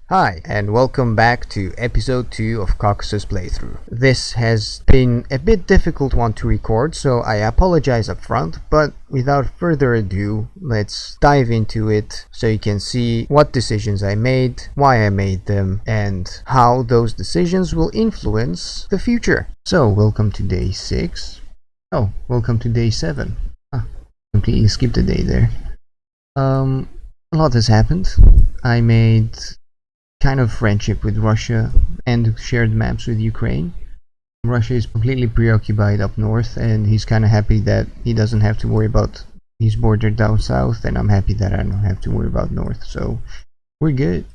Hi, and welcome back to episode 2 of Caucasus Playthrough. This has been a bit difficult one to record, so I apologize up front, but without further ado, let's dive into it so you can see what decisions I made, why I made them, and how those decisions will influence the future. So, welcome to day 6. Oh, welcome to day 7. Completely skipped a day there. A lot has happened. I made kind of friendship with Russia and shared maps with Ukraine. Russia is completely preoccupied up north, and he's kind of happy that he doesn't have to worry about his border down south, and I'm happy that I don't have to worry about north. So we're good.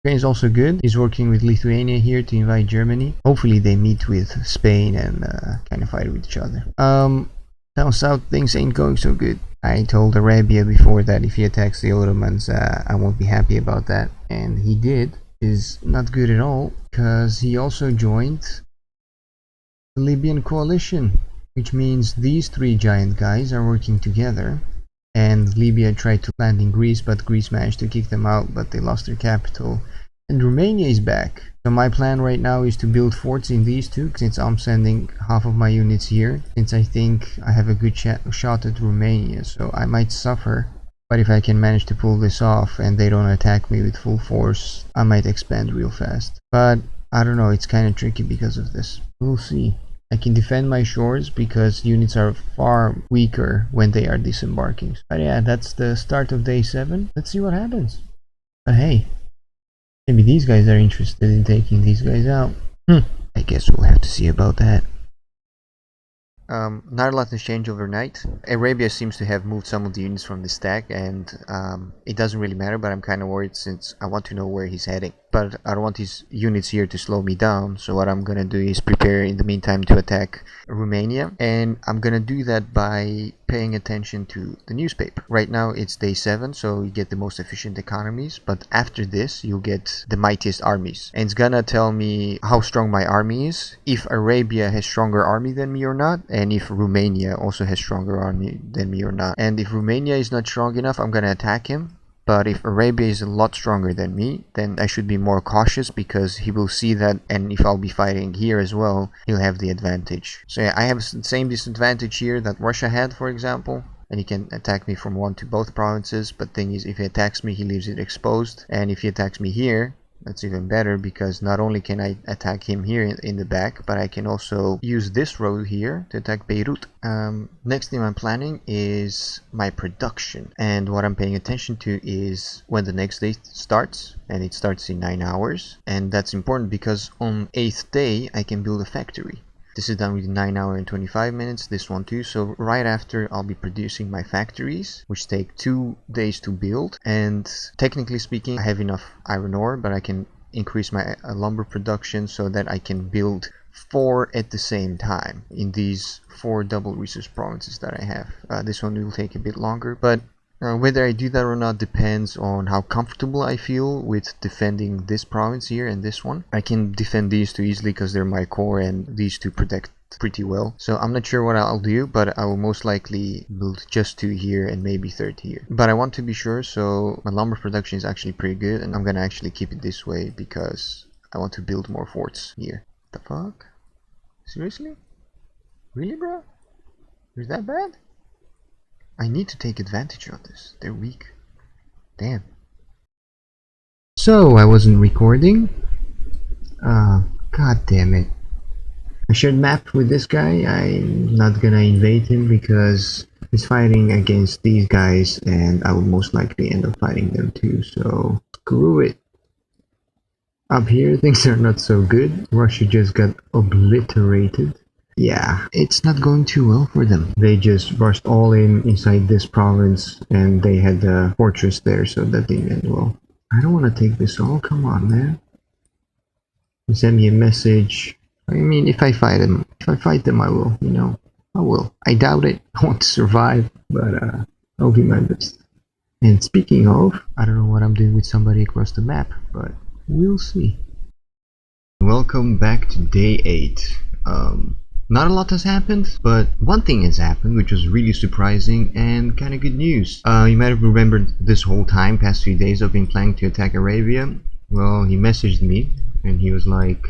Ukraine is also good. He's working with Lithuania here to invite Germany. Hopefully they meet with Spain and kind of fight with each other. Down south things ain't going so good. I told Arabia before that if he attacks the Ottomans, I won't be happy about that, and he did. Is not good at all, because he also joined the Libyan coalition, which means these three giant guys are working together, and Libya tried to land in Greece, but Greece managed to kick them out, but they lost their capital, and Romania is back. So my plan right now is to build forts in these two, since I'm sending half of my units here, since I think I have a good shot at Romania, so I might suffer. But if I can manage to pull this off and they don't attack me with full force, I might expand real fast. But I don't know, it's kind of tricky because of this. We'll see. I can defend my shores because units are far weaker when they are disembarking. But yeah, that's the start of day 7. Let's see what happens. But hey, maybe these guys are interested in taking these guys out. I guess we'll have to see about that. Not a lot has changed overnight. Arabia seems to have moved some of the units from the stack, and it doesn't really matter, but I'm kind of worried since I want to know where he's heading. But I don't want his units here to slow me down, so what I'm gonna do is prepare in the meantime to attack Romania, and I'm gonna do that by paying attention to the newspaper. Right now it's day 7, so you get the most efficient economies, but after this you'll get the mightiest armies, and it's gonna tell me how strong my army is, if Arabia has stronger army than me or not, and if Romania also has stronger army than me or not. And if Romania is not strong enough, I'm gonna attack him. But if Arabia is a lot stronger than me, then I should be more cautious, because he will see that, and if I'll be fighting here as well, he'll have the advantage. So yeah, I have the same disadvantage here that Russia had, for example, and he can attack me from one to both provinces, but thing is, if he attacks me, he leaves it exposed, and if he attacks me here, that's even better, because not only can I attack him here in the back, but I can also use this road here to attack Beirut. Next thing I'm planning is my production, and what I'm paying attention to is when the next day starts, and it starts in 9 hours, and that's important because on 8th day I can build a factory. This is done within 9 hours and 25 minutes, this one too, so right after I'll be producing my factories, which take 2 days to build, and technically speaking I have enough iron ore, but I can increase my lumber production so that I can build 4 at the same time in these 4 double resource provinces that I have. This one will take a bit longer, but whether I do that or not depends on how comfortable I feel with defending this province here and this one. I can defend these two easily because they're my core, and these two protect pretty well. So I'm not sure what I'll do, but I will most likely build just 2 here and maybe 3rd here. But I want to be sure, so my lumber production is actually pretty good, and I'm gonna actually keep it this way because I want to build more forts here. The fuck? Seriously? Really, bro? Is that bad? I need to take advantage of this. They're weak. Damn. So, I wasn't recording. God damn it. I shared map with this guy. I'm not gonna invade him because he's fighting against these guys, and I will most likely end up fighting them too, so screw it. Up here, things are not so good. Russia just got obliterated. Yeah, it's not going too well for them. They just rushed all inside this province, and they had a fortress there, so that didn't end well. I don't want to take this all. Come on, man. Send me a message. I mean, if I fight them, I will. You know, I will. I doubt it. I want to survive, but I'll do my best. And speaking of, I don't know what I'm doing with somebody across the map, but we'll see. Welcome back to day 8. Not a lot has happened, but one thing has happened which was really surprising and kind of good news. You might have remembered this whole time, past few days, I've been planning to attack Arabia, Well, he messaged me and he was like,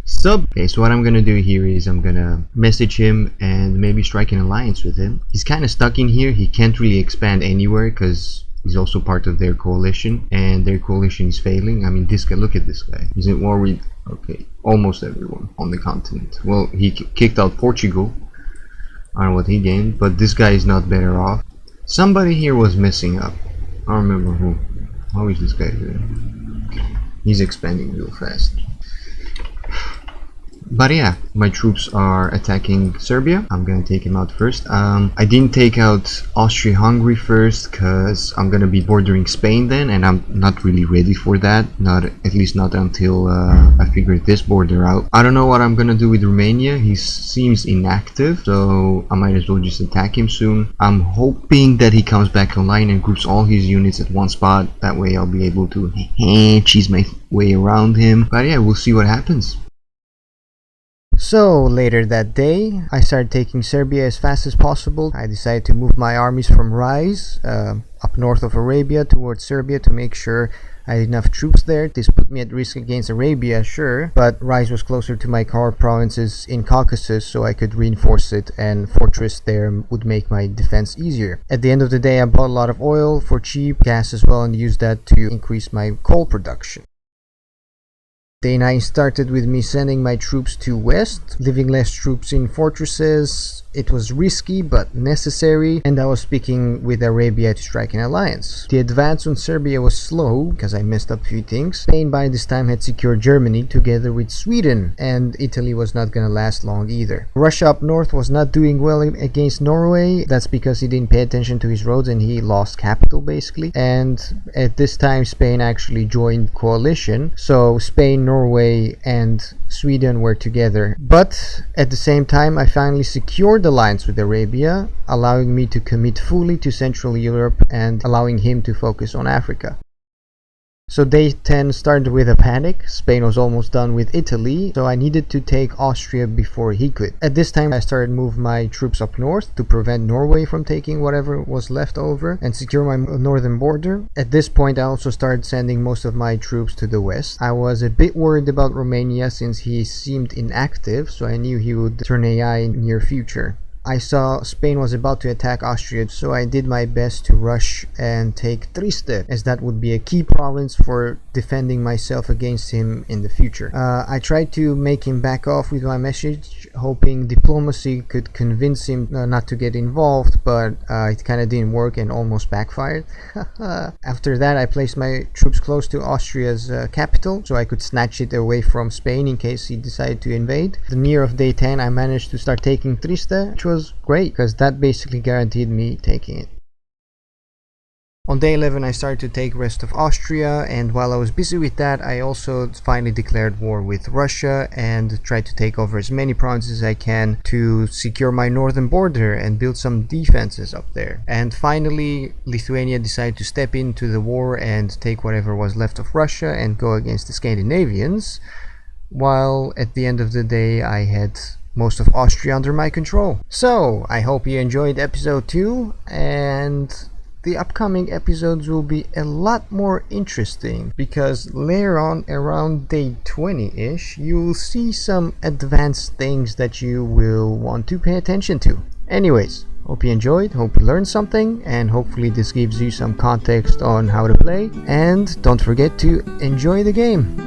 sup? Okay, so what I'm gonna do here is I'm gonna message him and maybe strike an alliance with him. He's kind of stuck in here. He can't really expand anywhere because he's also part of their coalition, and their coalition is failing. I mean, this guy, look at this guy. He's at war with, okay, almost everyone on the continent. Well, he kicked out Portugal. I don't know what he gained, but this guy is not better off. Somebody here was messing up. I don't remember who. How is this guy doing? He's expanding real fast. But yeah, my troops are attacking Serbia. I'm gonna take him out first. I didn't take out Austria-Hungary first because I'm gonna be bordering Spain then, and I'm not really ready for that. At least not until I figure this border out. I don't know what I'm gonna do with Romania. He seems inactive, so I might as well just attack him soon. I'm hoping that he comes back online and groups all his units at one spot. That way I'll be able to cheese my way around him. But yeah, we'll see what happens. So later that day, I started taking Serbia as fast as possible. I decided to move my armies from Rise, up north of Arabia, towards Serbia to make sure I had enough troops there. This put me at risk against Arabia, sure, but Rise was closer to my core provinces in Caucasus, so I could reinforce it, and fortress there would make my defense easier. At the end of the day, I bought a lot of oil for cheap, gas as well, and used that to increase my coal production. Day 9 started with me sending my troops to west, leaving less troops in fortresses. It was risky but necessary, and I was speaking with Arabia to strike an alliance. The advance on Serbia was slow because I messed up a few things. Spain by this time had secured Germany together with Sweden, and Italy was not gonna last long either. Russia up north was not doing well against Norway. That's because he didn't pay attention to his roads and he lost capital basically. And at this time Spain actually joined coalition, so Spain, Norway and Sweden were together. But at the same time I finally secured alliance with Arabia, allowing me to commit fully to Central Europe and allowing him to focus on Africa. So day 10 started with a panic. Spain was almost done with Italy, so I needed to take Austria before he could. At this time I started moving my troops up north to prevent Norway from taking whatever was left over and secure my northern border. At this point I also started sending most of my troops to the west. I was a bit worried about Romania since he seemed inactive, so I knew he would turn AI in near future. I saw Spain was about to attack Austria, so I did my best to rush and take Trieste, as that would be a key province for defending myself against him in the future. I tried to make him back off with my message, hoping diplomacy could convince him not to get involved, but it kind of didn't work and almost backfired. After that, I placed my troops close to Austria's capital, so I could snatch it away from Spain in case he decided to invade. The near of day 10, I managed to start taking Trieste, which was great because that basically guaranteed me taking it. On day 11 I started to take rest of Austria, and while I was busy with that I also finally declared war with Russia and tried to take over as many provinces as I can to secure my northern border and build some defenses up there. And finally Lithuania decided to step into the war and take whatever was left of Russia and go against the Scandinavians, while at the end of the day I had most of Austria under my control. So I hope you enjoyed episode 2, and the upcoming episodes will be a lot more interesting because later on, around day 20-ish, you will see some advanced things that you will want to pay attention to. Anyways, hope you enjoyed, hope you learned something, and hopefully this gives you some context on how to play. And don't forget to enjoy the game.